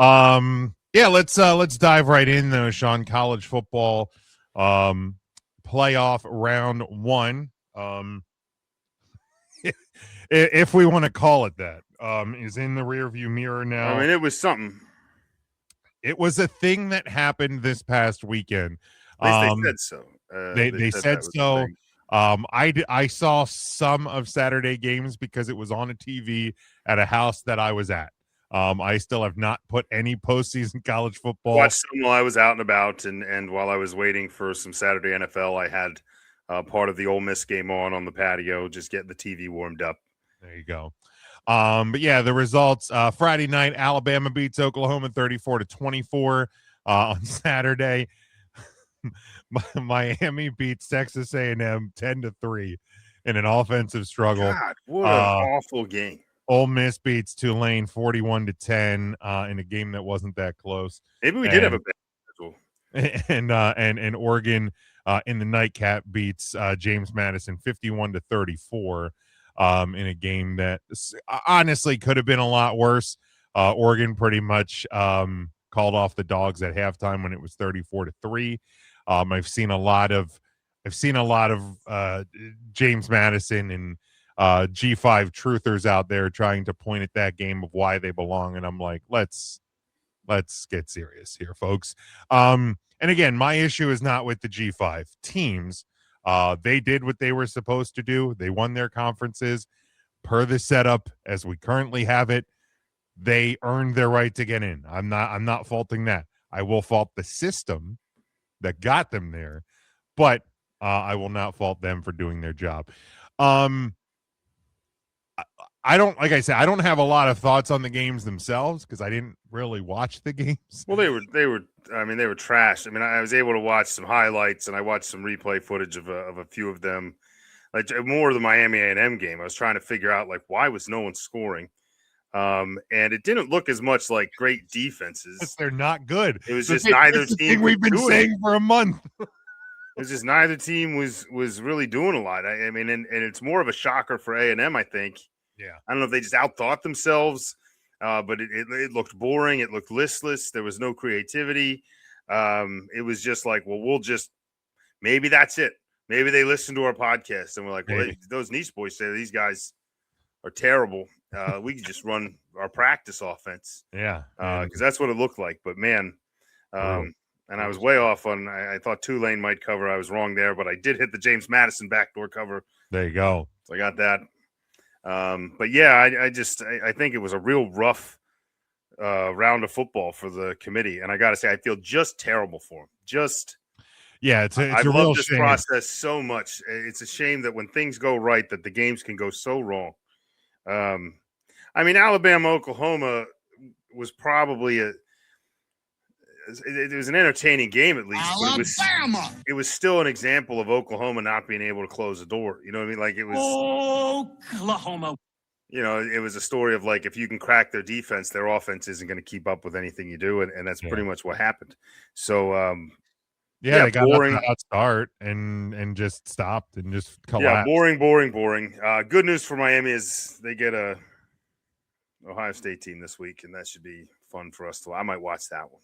Yeah, let's dive right in though, Sean. College football, playoff round one. If we want to call it that, is in the rearview mirror now. I mean, it was something. It was a thing that happened this past weekend. At least they said so. They said that was a so. thing. I saw some of Saturday games because it was on a TV at a house that I was at. I still have not put any postseason college football. Watched some while I was out and about, and while I was waiting for some Saturday NFL, I had part of the Ole Miss game on the patio, just getting the TV warmed up. There you go. But yeah, the results Friday night, Alabama beats Oklahoma 34-24. On Saturday, Miami beats Texas A&M 10-3 in an offensive struggle. God, what an awful game. Ole Miss beats Tulane 41-10 in a game that wasn't that close. Maybe we did have a bad schedule. And Oregon in the nightcap beats James Madison 51-34 in a game that honestly could have been a lot worse. Oregon pretty much called off the Dogs at halftime when it was 34-3. I've seen a lot of James Madison and G5 truthers out there trying to point at that game of why they belong, and I'm like, let's get serious here, folks. And again, my issue is not with the G5 teams. They did what they were supposed to do. They won their conferences per the setup as we currently have it. They earned their right to get in. I'm not faulting that. I will fault the system that got them there, but I will not fault them for doing their job. I don't, like I said, I don't have a lot of thoughts on the games themselves because I didn't really watch the games. Well, they were trash. I mean, I was able to watch some highlights and I watched some replay footage of a few of them, like more of the Miami A&M game. I was trying to figure out like why was no one scoring, and it didn't look as much like great defenses. They're not good. It was just neither team. We've been saying for a month. It was just neither team was really doing a lot. I mean, and it's more of a shocker for A&M, I think. Yeah, I don't know if they just outthought themselves, but it looked boring. It looked listless. There was no creativity. It was just like, well, maybe that's it. Maybe they listened to our podcast and we're like, well, those Nice boys say these guys are terrible. We can just run our practice offense. Yeah, because that's what it looked like. But man, and I was way off on. I thought Tulane might cover. I was wrong there, but I did hit the James Madison backdoor cover. There you go. So I got that. But yeah, I think it was a real rough round of football for the committee, and I got to say, I feel just terrible for them. I love this process so much. It's a shame that when things go right, that the games can go so wrong. I mean, Alabama, Oklahoma was probably it was an entertaining game at least. Alabama. It was still an example of Oklahoma not being able to close the door. You know what I mean? Like it was Oklahoma. You know, it was a story of like if you can crack their defense, their offense isn't going to keep up with anything you do, and that's pretty much what happened. So they got boring. A hot start and just stopped and just collapsed. Yeah, boring. Good news for Miami is they get a Ohio State team this week, and that should be fun for us to. I might watch that one.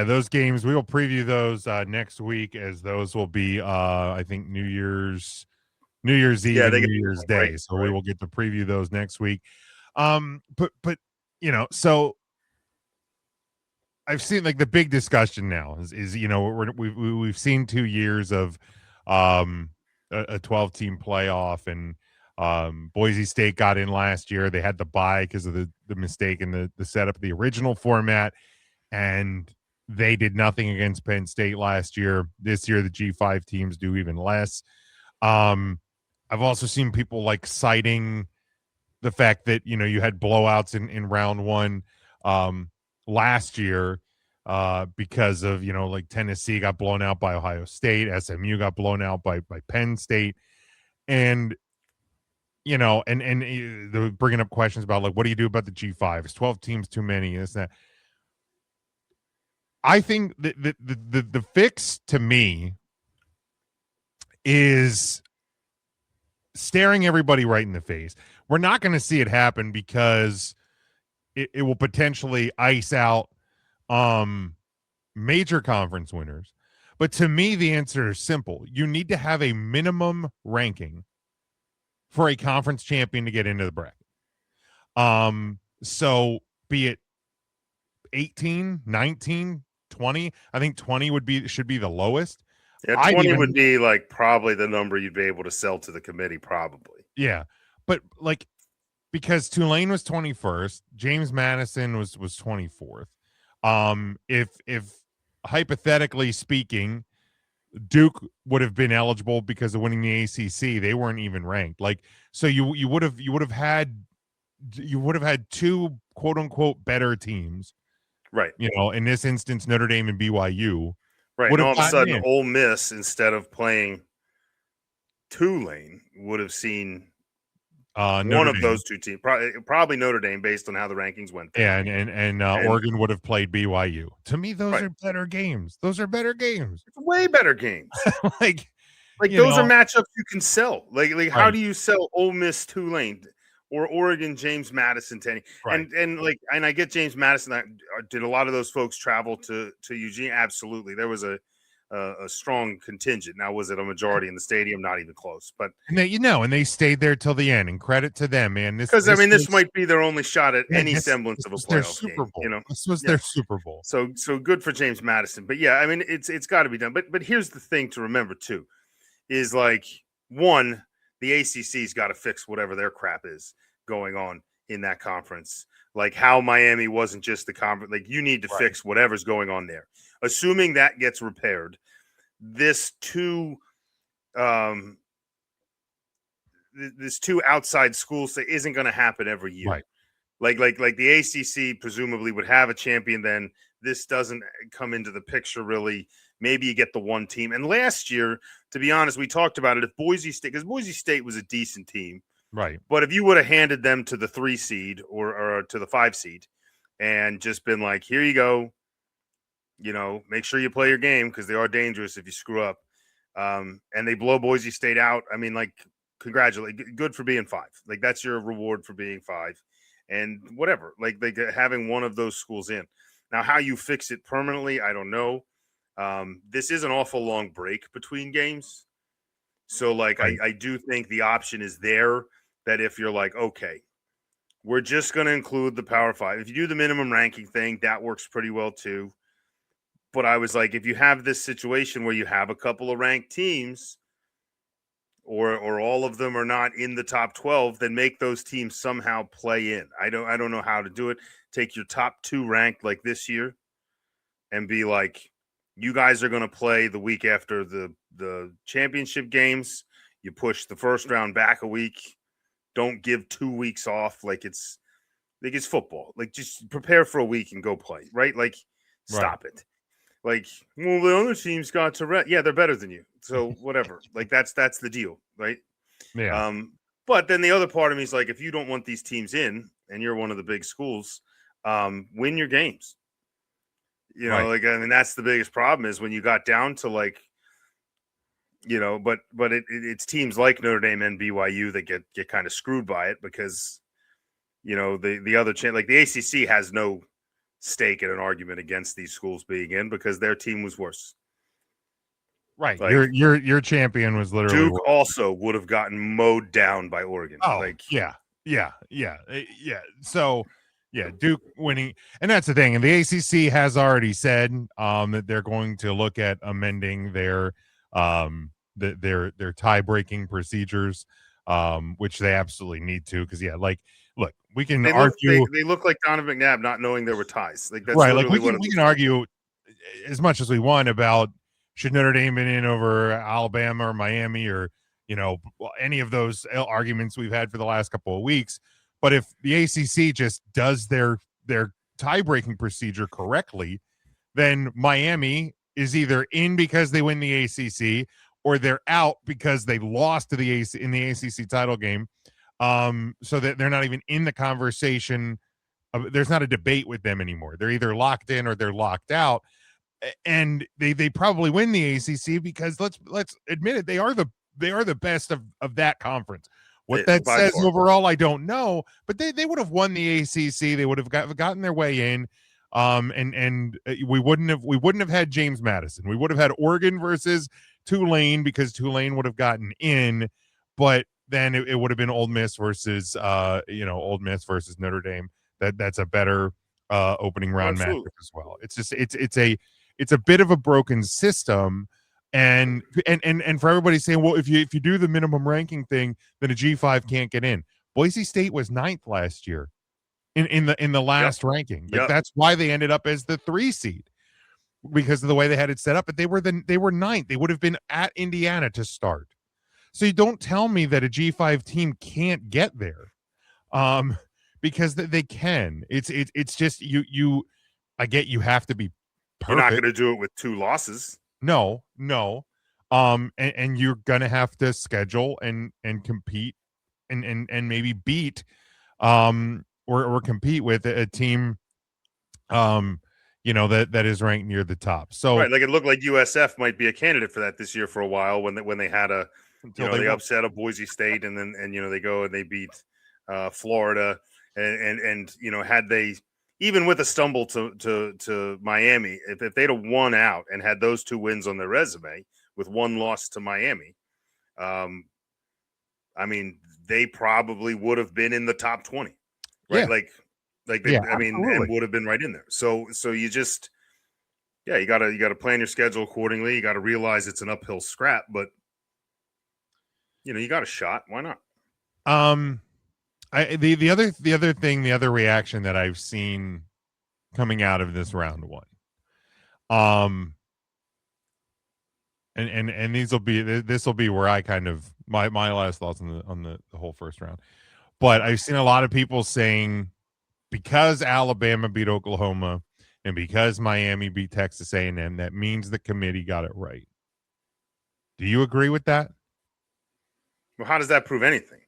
Those games, we will preview those next week as those will be, I think, New Year's Eve and New Year's Day. Right, so we will get to preview those next week. But you know, so I've seen like the big discussion now is you know, we've seen 2 years of a 12-team playoff, and Boise State got in last year. They had the bye because of the mistake in the setup of the original format. And they did nothing against Penn State last year. This year, the G5 teams do even less. I've also seen people like citing the fact that, you know, you had blowouts in round one last year because of, you know, like Tennessee got blown out by Ohio State. SMU got blown out by Penn State. And, you know, and they're bringing up questions about like, what do you do about the G5? Is 12 teams too many? Is that? I think the fix to me is staring everybody right in the face. We're not going to see it happen because it will potentially ice out major conference winners. But to me, the answer is simple. You need to have a minimum ranking for a conference champion to get into the bracket. So be it 18, 19, 20. I think 20 should be the lowest. Yeah, 20 would be like probably the number you'd be able to sell to the committee, probably. Yeah. But like, because Tulane was 21st, James Madison was 24th. If hypothetically speaking, Duke would have been eligible because of winning the ACC, they weren't even ranked. Like, so you would have had two quote unquote better teams, right? You know, in this instance, Notre Dame and BYU, right? And all of a sudden, Ole Miss, instead of playing Tulane, would have seen one of those two teams, probably Notre Dame, based on how the rankings went. Yeah, and Oregon would have played BYU. To me, those are better games. Those are better games. It's way better games. like those are matchups you can sell. Like how do you sell Ole Miss Tulane or Oregon James Madison to any? Right. And I get James Madison. Did a lot of those folks travel to Eugene? Absolutely. There was a strong contingent. Now, was it a majority in the stadium? Not even close. But and they stayed there till the end. And credit to them, man. Because this might be their only shot at any semblance of a playoff Super Bowl. Game. You know, this was their Super Bowl. So good for James Madison. But yeah, I mean, it's got to be done. But here's the thing to remember too, is like one, the ACC's got to fix whatever their crap is going on in that conference. Like how Miami wasn't just the conference. Like you need to fix whatever's going on there. Assuming that gets repaired, this two outside schools thing isn't going to happen every year. Right. Like the ACC presumably would have a champion. Then this doesn't come into the picture really. Maybe you get the one team. And last year, to be honest, we talked about it. If Boise State, because Boise State was a decent team, right? But if you would have handed them to the 3 seed or to the 5 seed, and just been like, here you go. You know, make sure you play your game because they are dangerous if you screw up. And they blow Boise State out. I mean, like, congratulate. Good for being 5. Like, that's your reward for being 5. And whatever. Like having one of those schools in. Now, how you fix it permanently, I don't know. This is an awful long break between games. So, like, I do think the option is there that if you're like, okay, we're just going to include the Power 5. If you do the minimum ranking thing, that works pretty well too. But I was like, if you have this situation where you have a couple of ranked teams or all of them are not in the top 12, then make those teams somehow play in. I don't know how to do it. Take your top 2 ranked like this year and be like, you guys are going to play the week after the championship games. You push the first round back a week. Don't give 2 weeks off. Like it's football. Like just prepare for a week and go play, right? Like stop it. Like, well, the other teams got to rest. Yeah, they're better than you. So whatever. Like that's the deal, right? Yeah. But then the other part of me is like, if you don't want these teams in and you're one of the big schools, win your games. You know, like I mean, that's the biggest problem is when you got down to like, you know, but it's teams like Notre Dame and BYU that get kind of screwed by it because, you know, the other like the ACC has no stake in an argument against these schools being in because their team was worse. Right. Like, your champion was literally Duke also would have gotten mowed down by Oregon. Oh, like yeah. So yeah, Duke winning, and that's the thing. And the ACC has already said that they're going to look at amending their tie-breaking procedures, which they absolutely need to. Because look, we can argue. They look like Donovan McNabb not knowing there were ties. Like that's right. Like we can argue as much as we want about should Notre Dame been in over Alabama or Miami or any of those arguments we've had for the last couple of weeks. But if the ACC just does their tie-breaking procedure correctly, then Miami is either in because they win the ACC or they're out because they lost to the in the ACC title game. So that they're not even in the conversation. There's not a debate with them anymore. They're either locked in or they're locked out. And they probably win the ACC because let's admit it, they are the best of that conference. What that says overall, I don't know, but they would have won the ACC. They would have gotten their way in. And we wouldn't have had James Madison. We would have had Oregon versus Tulane because Tulane would have gotten in, but then it would have been Ole Miss versus Ole Miss versus Notre Dame. That's a better opening round matchup as well. It's just it's a bit of a broken system. And for everybody saying, well, if you do the minimum ranking thing, then a G5 can't get in. Boise State was 9th last year in the last ranking. Like that's why they ended up as the 3 seed because of the way they had it set up. But they were 9th. They would have been at Indiana to start. So you don't tell me that a G5 team can't get there, because they can. It's just you. I get you have to be perfect. You're not going to do it with 2 losses. No. And you're gonna have to schedule and compete and maybe beat or compete with a team that is ranked near the top. So right, like it looked like USF might be a candidate for that this year for a while when they had they upset a Boise State and then they go and they beat Florida and had they even with a stumble to Miami, if they'd have won out and had those 2 wins on their resume with 1 loss to Miami, I mean, they probably would have been in the top 20, right? Yeah. And would have been right in there. So you just, you got to plan your schedule accordingly. You got to realize it's an uphill scrap, but you got a shot. Why not? The other reaction that I've seen coming out of this round 1, and this will be where I kind of my last thoughts on the whole first round, but I've seen a lot of people saying because Alabama beat Oklahoma and because Miami beat Texas A&M, that means the committee got it right. Do you agree with that? Well, how does that prove anything?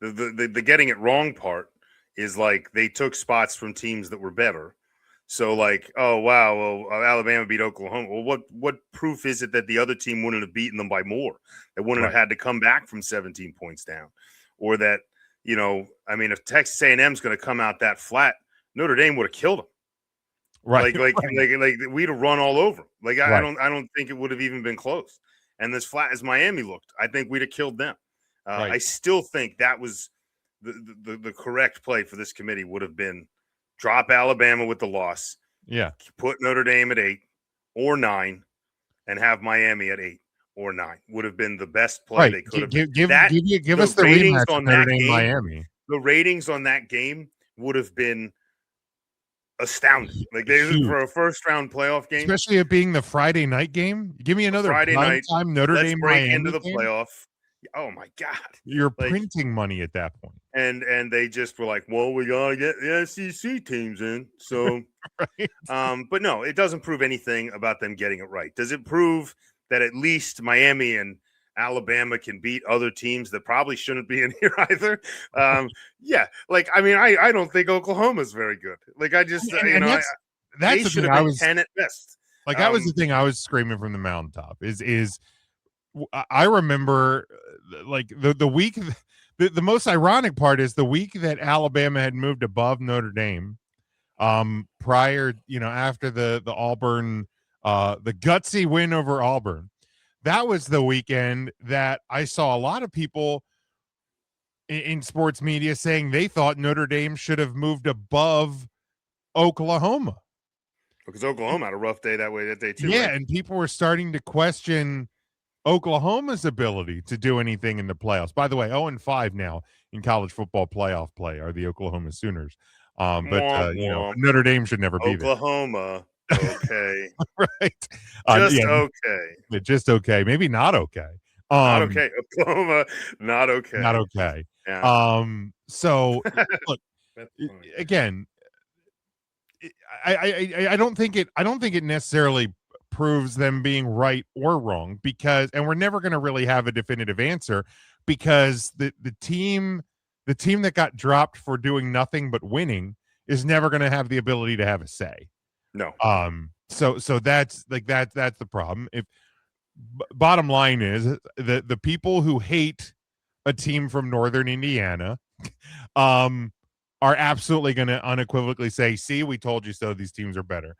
The getting it wrong part is like they took spots from teams that were better. So like, oh wow, well Alabama beat Oklahoma. Well, what proof is it that the other team wouldn't have beaten them by more? They wouldn't have had to come back from 17 points down, or that if Texas A&M is going to come out that flat, Notre Dame would have killed them. Right, like we'd have run all over them. Like I don't think it would have even been close. And as flat as Miami looked, I think we'd have killed them. I still think that was the correct play for this committee would have been drop Alabama with the loss. Yeah. Put Notre Dame at 8 or 9 and have Miami at 8 or 9 would have been the best play they could have. Give us the rematch on Notre Dame Miami. The ratings on that game would have been astounding. Like for a first round playoff game, especially it being the Friday night game. Give me another Friday night time Notre Dame break Miami into the game. playoff. Oh my God. You're printing money at that point. And they just were like, well, we gotta get the SEC teams in. So but no, it doesn't prove anything about them getting it right. Does it prove that at least Miami and Alabama can beat other teams that probably shouldn't be in here either? Yeah. Like, I mean, I don't think Oklahoma's very good. Like I just that's they should have been 10 at best. Like that was the thing I was screaming from the mountaintop is I remember like the week, the most ironic part is the week that Alabama had moved above Notre Dame, prior, after the Auburn, the gutsy win over Auburn. That was the weekend that I saw a lot of people in sports media saying they thought Notre Dame should have moved above Oklahoma. Because Oklahoma had a rough day that day too. Yeah, right? And people were starting to question Oklahoma's ability to do anything in the playoffs. By the way, 0-5 now in college football playoff play are the Oklahoma Sooners. Notre Dame should never be there. Oklahoma, okay. Right. Okay. Just okay. Maybe not okay. Not okay. Oklahoma, not okay. Not okay. Yeah. So look, again, I don't think it necessarily proves them being right or wrong and we're never going to really have a definitive answer because the team that got dropped for doing nothing but winning is never going to have the ability to have a say. No. So that's the problem. If bottom line is the people who hate a team from Northern Indiana, are absolutely going to unequivocally say, "See, we told you so. These teams are better."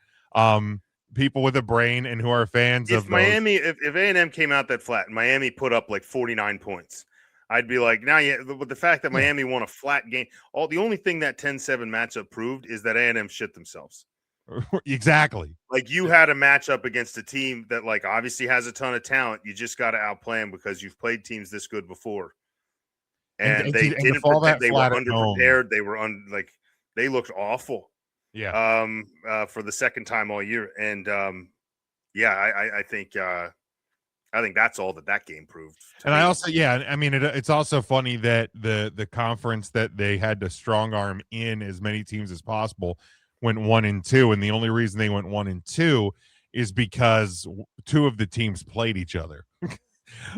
People with a brain and who are fans if of Miami, if A&M came out that flat and Miami put up like 49 points, I'd be like, now, yeah, but the fact that Miami won a flat game, the only thing that 10-7 matchup proved is that A&M shit themselves. Exactly. Like, you had a matchup against a team that, like, obviously has a ton of talent. You just got to outplay them because you've played teams this good before. And they didn't prepare. They were underprepared. They were they looked awful. Yeah. For the second time all year. And I think that's all that game proved. And I also, I mean, it's also funny that the conference that they had to strong arm in as many teams as possible went 1-2, and the only reason they went 1-2 is because two of the teams played each other.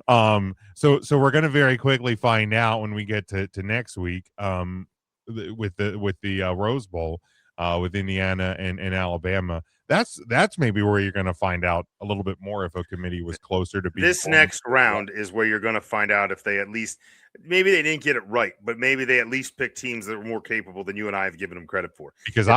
So we're going to very quickly find out when we get to next week, with the Rose Bowl, with Indiana and Alabama. That's maybe where you're going to find out a little bit more if a committee was closer to being. This next round is where you're going to find out if they maybe they didn't get it right, but maybe they at least picked teams that were more capable than you and I have given them credit for. Because if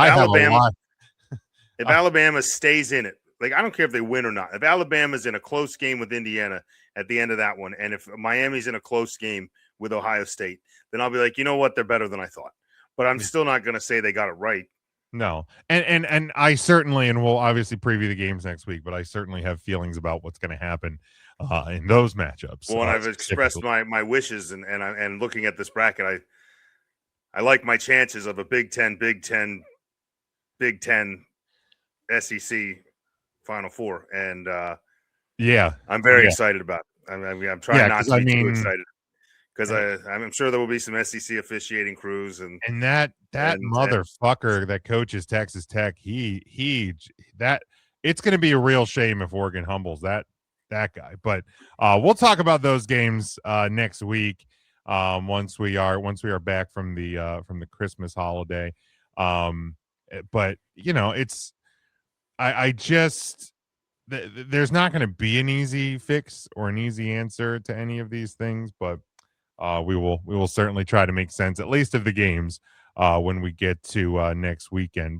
Alabama stays in it, like, I don't care if they win or not. If Alabama's in a close game with Indiana at the end of that one, and if Miami's in a close game with Ohio State, then I'll be like, you know what, they're better than I thought. But I'm still not going to say they got it right. No. And I certainly, and we'll obviously preview the games next week, but I certainly have feelings about what's going to happen in those matchups. Well, and I've expressed my wishes, and looking at this bracket, I like my chances of a Big Ten, SEC Final Four, and I'm very excited about it. I'm trying not to be too excited, because I'm sure there will be some SEC officiating crews, and that motherfucker that coaches Texas Tech, that it's going to be a real shame if Oregon humbles that guy. But we'll talk about those games next week, once we are back from the Christmas holiday. But it's there's not going to be an easy fix or an easy answer to any of these things, but we will certainly try to make sense, at least of the games, when we get to next weekend. But